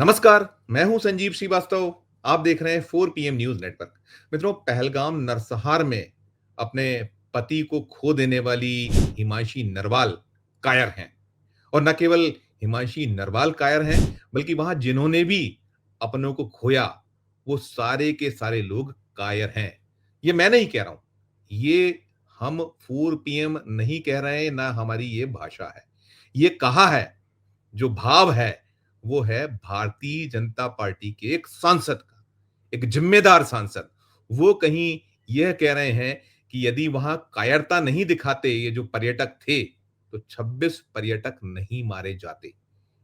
नमस्कार, मैं हूं संजीव श्रीवास्तव। आप देख रहे हैं 4 PM न्यूज नेटवर्क। मित्रों, पहलगाम नरसंहार में अपने पति को खो देने वाली हिमांशी नरवाल कायर हैं। और न केवल हिमांशी नरवाल कायर हैं, बल्कि वहां जिन्होंने भी अपनों को खोया, वो सारे के सारे लोग कायर हैं। ये मैं नहीं कह रहा हूं, ये हम 4 PM नहीं कह रहे हैं, ना हमारी ये भाषा है। ये कहा है, जो भाव है, वो है भारतीय जनता पार्टी के एक सांसद का, एक जिम्मेदार सांसद। वो कहीं यह कह रहे हैं कि यदि वहां कायरता नहीं दिखाते ये जो पर्यटक थे, तो 26 पर्यटक नहीं मारे जाते।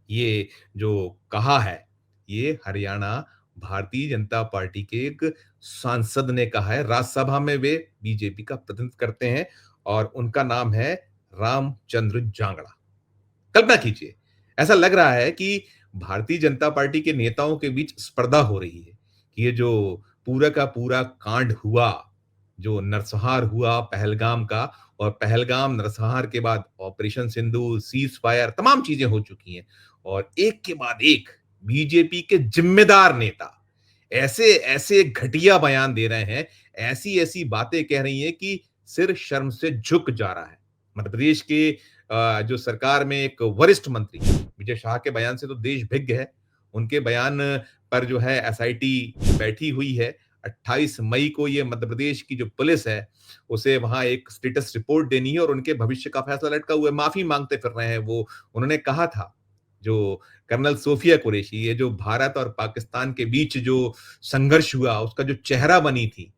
ये जो कहा है, ये हरियाणा भारतीय जनता पार्टी के एक सांसद ने कहा है। राज्यसभा में वे बीजेपी का प्रतिनिधित्व करते हैं और उनका नाम है रामचंद्र जांगड़ा। कल्पना कीजिए, ऐसा लग रहा है कि भारतीय जनता पार्टी के नेताओं के बीच स्पर्धा हो रही है कि ये जो पूरा का पूरा कांड हुआ, जो नरसंहार हुआ पहलगाम का, और पहलगाम नरसंहार के बाद ऑपरेशन सिंदूर, सीज फायर, तमाम चीजें हो चुकी हैं, और एक के बाद एक बीजेपी के जिम्मेदार नेता ऐसे ऐसे घटिया बयान दे रहे हैं, ऐसी ऐसी बातें कह रही हैं कि सिर शर्म से झुक जा रहा है। मध्य प्रदेश के जो सरकार में एक वरिष्ठ मंत्री विजय शाह के बयान से तो देश भिज्ञ है। उनके बयान पर जो है एसआईटी बैठी हुई है। 28 मई को ये मध्य प्रदेश की जो पुलिस है, उसे वहां एक स्टेटस रिपोर्ट देनी है और उनके भविष्य का फैसला लटका हुआ है। माफी मांगते फिर रहे हैं वो। उन्होंने कहा था, जो कर्नल सोफिया कुरैशी, ये जो भारत और पाकिस्तान के बीच जो संघर्ष हुआ, उसका जो चेहरा बनी थी,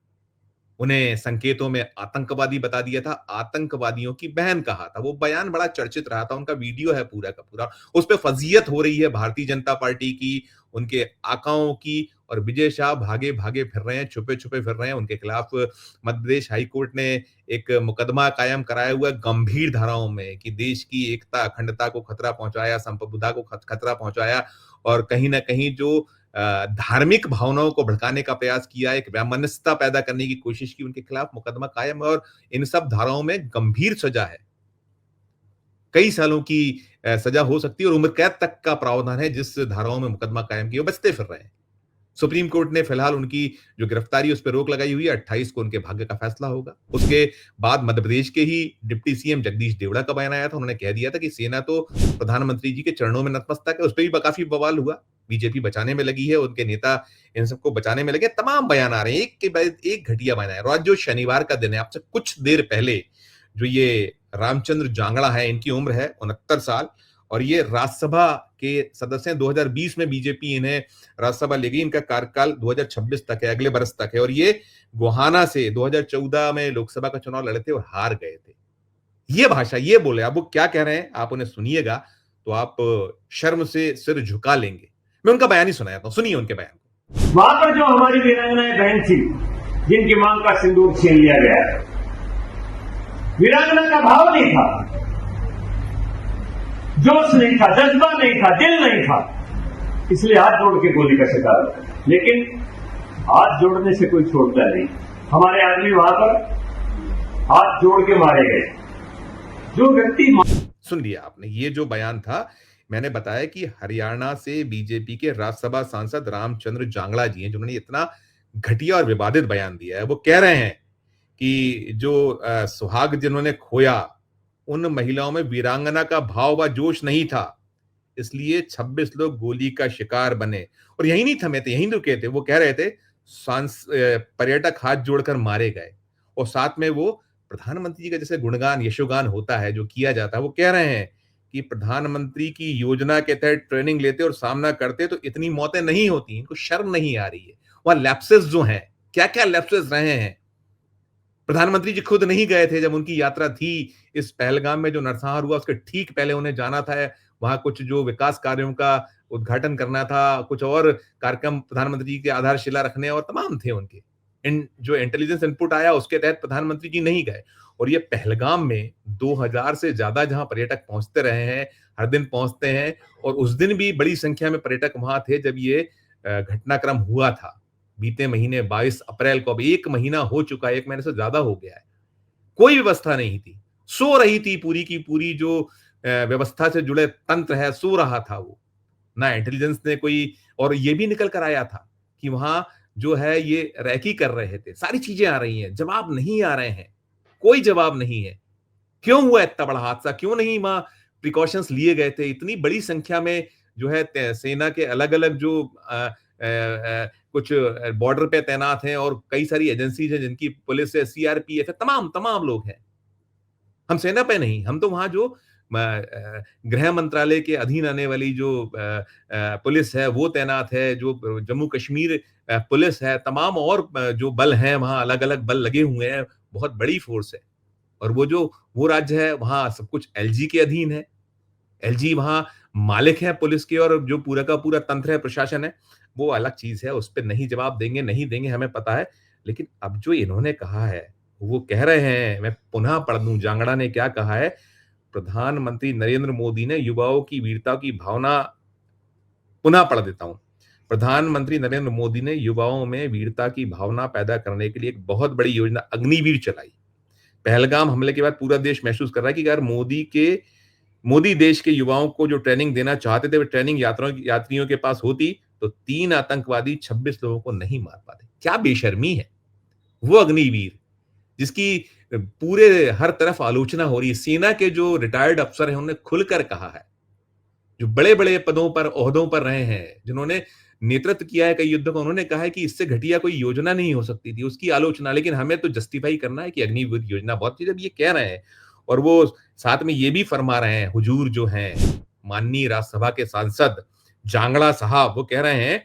उन्हें संकेतों में आतंकवादी बता दिया था, आतंकवादियों की बहन कहा था। वो बयान बड़ा चर्चित रहा था, उनका वीडियो है पूरा का पूरा। उस पे फजीयत हो रही है भारतीय जनता पार्टी की, उनके आकाओं की, और विजय शाह भागे भागे फिर रहे हैं, छुपे छुपे फिर रहे हैं। उनके खिलाफ मध्य प्रदेश हाईकोर्ट ने एक मुकदमा कायम कराया हुआ है गंभीर धाराओं में कि देश की एकता अखंडता को खतरा पहुंचाया, संप्रभुता को खतरा पहुंचाया, और कहीं ना कहीं जो धार्मिक भावनाओं को भड़काने का प्रयास किया, एक वैमनस्यता पैदा करने की कोशिश की, उनके खिलाफ मुकदमा कायम है। और इन सब धाराओं में गंभीर सजा है, कई सालों की सजा हो सकती है, और उम्र कैद तक का प्रावधान है। जिस धाराओं में मुकदमा कायम किया, बचते फिर रहे हैं। सुप्रीम कोर्ट ने फिलहाल उनकी जो गिरफ्तारी, उस पर रोक लगाई हुई है। 28 को उनके भाग्य का फैसला होगा। उसके बाद मध्य प्रदेश के ही डिप्टी सीएम जगदीश देवड़ा का बयान आया था। उन्होंने कह दिया था कि सेना तो प्रधानमंत्री जी के चरणों में नतमस्तक है। उस पर भी काफी बवाल हुआ। बीजेपी बचाने में लगी है, उनके नेता इन सबको बचाने में लगे। तमाम बयान आ रहे हैं, एक के बाद एक घटिया बयान आया। और आज जो शनिवार का दिन है, आपसे कुछ देर पहले जो ये रामचंद्र जांगड़ा है, इनकी उम्र है 69 साल, और ये राज्यसभा के सदस्य हैं। 2020 में बीजेपी इन्हें राज्यसभा ले गई। इनका कार्यकाल 2026 तक है, अगले बरस तक है। और ये गोहाना से 2014 में लोकसभा का चुनाव लड़े थे और हार गए थे। ये भाषा, ये बोले, अब वो क्या कह रहे हैं आप उन्हें सुनिएगा तो आप शर्म से सिर झुका लेंगे। मैं उनका बयान ही सुनाता हूं, सुनिए उनके बयान को। वहां पर जो हमारी वीरांगनाएं बहन थी, जिनकी मांग का सिंदूर छीन लिया गया, वीरांगना का भाव नहीं था, जोश नहीं था, जज्बा नहीं था, दिल नहीं था, इसलिए हाथ जोड़ के गोली का शिकार हुआ। लेकिन हाथ जोड़ने से कोई छोड़ता नहीं। हमारे आदमी वहां पर हाथ जोड़ के मारे गए। जो व्यक्ति सुन लिया आपने, ये जो बयान था, मैंने बताया कि हरियाणा से बीजेपी के राज्यसभा सांसद रामचंद्र जांगड़ा जी हैं, जिन्होंने इतना घटिया और विवादित बयान दिया है। वो कह रहे हैं कि जो सुहाग जिन्होंने खोया, उन महिलाओं में वीरांगना का भाव व जोश नहीं था, इसलिए 26 लोग गोली का शिकार बने। और यही नहीं थमे थे, यही रुके थे। वो कह रहे थे पर्यटक हाथ जोड़कर मारे गए। और साथ में वो प्रधानमंत्री जी का जैसे गुणगान, यशोगान होता है, जो किया जाता है, वो कह रहे हैं कि प्रधानमंत्री की योजना के तहत ट्रेनिंग लेते और सामना करते तो इतनी मौतें नहीं होती। इनको शर्म नहीं आ रही है। वहां लैप्सेस जो हैं, क्या क्या लैप्सेस रहे हैं। प्रधानमंत्री जी खुद नहीं गए थे जब उनकी यात्रा थी इस पहलगाम में जो नरसंहार हुआ, उसके ठीक पहले उन्हें जाना था वहां कुछ जो विकास कार्यों का उद्घाटन करना था, कुछ और कार्यक्रम प्रधानमंत्री जी के आधारशिला रखने और तमाम थे उनके। जो इंटेलिजेंस इनपुट आया उसके तहत प्रधानमंत्री जी नहीं गए। और ये पहलगाम में 2000 से ज्यादा जहां पर्यटक पहुंचते रहे हैं, हर दिन पहुंचते हैं, और उस दिन भी बड़ी संख्या में पर्यटक वहां थे जब ये घटनाक्रम हुआ था। बीते महीने 22 अप्रैल को, अब 1 महीना हो चुका है, 1 महीने से ज्यादा हो गया है। कोई व्यवस्था नहीं थी, सो रही थी पूरी की पूरी जो व्यवस्था से जुड़े तंत्र है, सो रहा था वो। ना इंटेलिजेंस ने कोई, और ये भी निकल कर आया था कि वहां जो है ये रैकी कर रहे थे। सारी चीजें आ रही हैं, जवाब नहीं आ रहे हैं, कोई जवाब नहीं है। क्यों हुआ इतना बड़ा हादसा? क्यों नहीं वहां प्रिकॉशंस लिए गए थे? इतनी बड़ी संख्या में जो है सेना के अलग-अलग जो कुछ बॉर्डर पे तैनात हैं और कई सारी एजेंसीज हैं जिनकी पुलिस है, सीआरपीएफ है, तमाम तमाम लोग हैं। हम सेना पे नहीं, हम तो वहां जो गृह मंत्रालय के अधीन आने वाली जो पुलिस है वो तैनात है, जो जम्मू कश्मीर पुलिस है, तमाम और जो बल हैं वहां अलग-अलग बल लगे हुए हैं, बहुत बड़ी फोर्स है। और वो राज्य है वहां सब कुछ एलजी के अधीन है। एलजी वहां मालिक है पुलिस के, और जो पूरा का पूरा तंत्र है, प्रशासन है, वो अलग चीज है। उस पर नहीं जवाब देंगे, नहीं देंगे, हमें पता है। लेकिन अब जो इन्होंने कहा है, वो कह रहे हैं, मैं पुनः पढ़ दूं जांगड़ा ने क्या कहा है। प्रधानमंत्री नरेंद्र मोदी ने युवाओं की वीरता की भावना, पुनः पढ़ देता हूं। प्रधानमंत्री नरेंद्र मोदी ने युवाओं में वीरता की भावना पैदा करने के लिए एक बहुत बड़ी योजना अग्निवीर चलाई। पहलगाम हमले के बाद पूरा देश महसूस कर रहा है कि अगर मोदी देश के युवाओं को जो ट्रेनिंग देना चाहते थे, वो ट्रेनिंग यात्रियों के पास होती, तो 3 आतंकवादी 26 लोगों को नहीं मार पाते। क्या बेशर्मी है! वो अग्निवीर, जिसकी पूरे हर तरफ आलोचना हो रही है। सेना के जो रिटायर्ड अफसर हैं, उन्होंने खुलकर कहा है, जो बड़े-बड़े पदों पर, ओहदों पर रहे हैं, जिन्होंने नेतृत्व किया है कई युद्धों का, उन्होंने कहा है कि इससे घटिया कोई योजना नहीं हो सकती थी, उसकी आलोचना। लेकिन हमें तो जस्टिफाई करना है कि अग्निवीर योजना बहुत थी। जब ये कह रहे हैं और वो साथ में ये भी फरमा रहे हैं, हुजूर जो हैं, माननीय राज्यसभा के सांसद जांगड़ा साहब, वो कह रहे हैं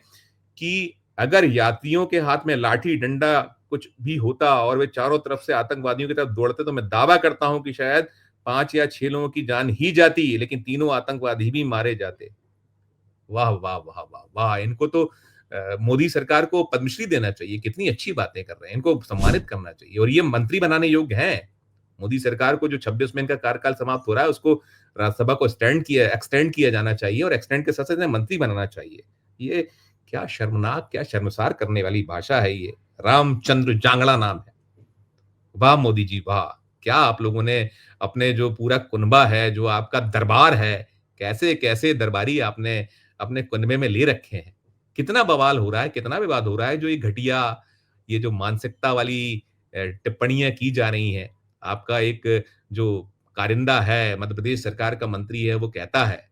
कि अगर यात्रियों के हाथ में लाठी, डंडा कुछ भी होता और वे चारों तरफ से आतंकवादियों की तरफ दौड़ते, तो मैं दावा करता हूं कि शायद 5 या 6 लोगों की जान ही जाती, लेकिन तीनों आतंकवादी भी मारे जाते। वाह, वाह, वाह, वाह, वाह! इनको तो मोदी सरकार को पद्मश्री देना चाहिए, कितनी अच्छी बातें कर रहे हैं, इनको सम्मानित करना चाहिए, और ये मंत्री बनाने योग्य हैं। मोदी सरकार को जो 26 में इनका कार्यकाल समाप्त हो रहा है, उसको राज्यसभा को एक्सटेंड किया जाना चाहिए, और एक्सटेंड के साथ-साथ इन्हें मंत्री बनाना चाहिए। ये क्या शर्मनाक, क्या शर्मसार करने वाली भाषा है ये। रामचंद्र जांगड़ा नाम है। वाह मोदी जी वाह! क्या आप लोगों ने अपने जो पूरा कुनबा है, जो आपका दरबार है, कैसे-कैसे दरबारी आपने अपने कुनबे में ले रखे हैं। कितना बवाल हो रहा है, कितना विवाद हो रहा है, जो ये घटिया, ये जो मानसिकता वाली टिप्पणियाँ की जा रही हैं। आपका एक जो कारिंदा है, मध्य प्रदेश सरकार का मंत्री है, वो कहता है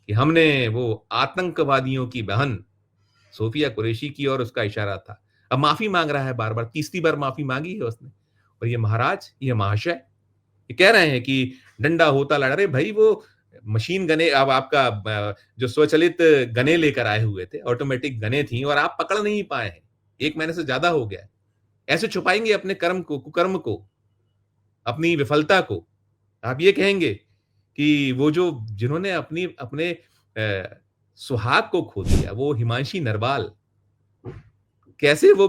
कि हमने वो आतंकवादियों की बहन सोफिया कुरैशी की और उसका इशारा था। अब माफ़ी माँग रहा है बार-बार, तीसरी बार माफ़ी माँगी है उसने। और ये महाराज, ये महाशय, ये कह रहे हैं कि डंडा होता लड़ा। अरे भई वो मशीन गनें, अब आपका जो स्वचालित गनें लेकर आए हुए थे, ऑटोमेटिक गनें थी, और आप पकड़ नहीं पाए हैं। 1 महीने से ज़्यादा हो गया है। ऐसे छुपाएँगे अपने कर्म को, कुकर्म को, अपनी विफलता को। आप ये कहेंगे कि वो जो जिन्होंने अपने सुहाग को खो दिया, वो हिमांशी नरवाल, कैसे वो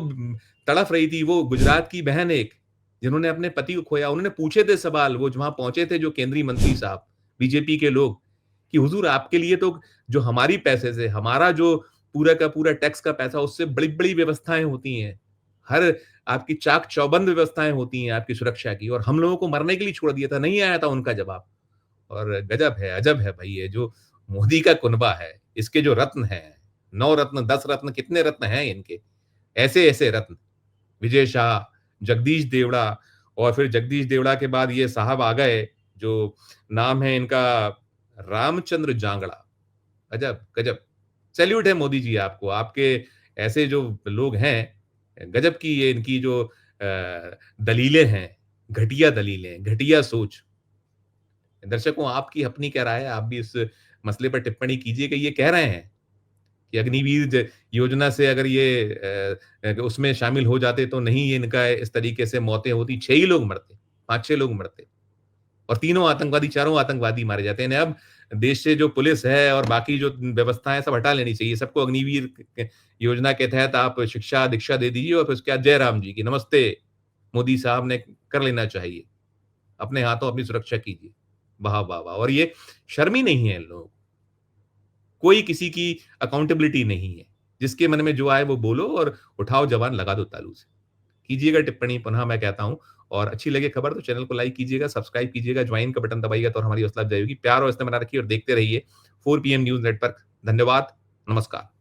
तड़फ रही थी, वो गुजरात की बहन एक, जिन्होंने अपने पति को खोया। उन्होंने पूछे थे सवाल, वो वहाँ पहुँचे थे जो केंद्रीय मंत्री साहब, बीजेपी के लोग, कि हुज़ूर आपके लिए तो जो हमारी पैसे से, हमारा जो पूरा का पूरा टैक्स का पैसा, उससे बड़ी-बड़ी व्यवस्थाएँ होती हैं। हर आपकी चाक-चौबंद व्यवस्थाएँ होती हैं आपकी सुरक्षा की, और हम लोगों को मरने के लिए छोड़ दिया था। नहीं आया था उनका जवाब। और गजब है, अजब है भई, ये जो मोदी का कुनबा है, इसके जो रत्न हैं, 9 रत्न, 10 रत्न, कितने रत्न हैं इनके, ऐसे-ऐसे रत्न। विजय शाह, जगदीश देवड़ा, और फिर जगदीश देवड़ा के बाद ये साहब आ गए, जो नाम है इनका रामचंद्र जांगड़ा। अजब, गजब! सैल्यूट है मोदी जी आपको, आपके ऐसे जो लोग हैं, गजब की ये इनकी जो दलीलें हैं, दलीलें, घटिया सोच। दर्शकों, आपकी अपनी क्या राय है? आप भी इस मसले पर टिप्पणी कीजिएगा। ये कह रहे हैं कि अग्निवीर योजना से अगर ये उसमें शामिल हो जाते, तो नहीं ये इनका इस तरीके से मौतें होती, 6 ही लोग मरते, 5-6 लोग मरते, और तीनों आतंकवादी, चारों आतंकवादी मारे जाते हैं। अब देश से जो पुलिस है और बाकी जो व्यवस्थाएं, सब हटा लेनी चाहिए। सबको अग्निवीर योजना के तहत आप शिक्षा दीक्षा दे दीजिए, और फिर उसके बाद जय राम जी की नमस्ते मोदी साहब ने कर लेना चाहिए। अपने हाथों अपनी सुरक्षा कीजिए। वाह वाह वाह! और ये शर्म ही नहीं है इन लोगों को। कोई किसी की अकाउंटेबिलिटी नहीं है। जिसके मन में जो आए वो बोलो, और उठाओ जवान लगा दो तालू से। कीजिएगा टिप्पणी, पुनः मैं कहता हूँ, और अच्छी लगे खबर तो चैनल को लाइक कीजिएगा, सब्सक्राइब कीजिएगा, ज्वाइन का बटन दबाइएगा तो हमारी हौसला अफ़ज़ाई होगी। प्यार और स्नेह बना रखिए और देखते रहिए 4 पीएम न्यूज़ नेटवर्क। धन्यवाद, नमस्कार।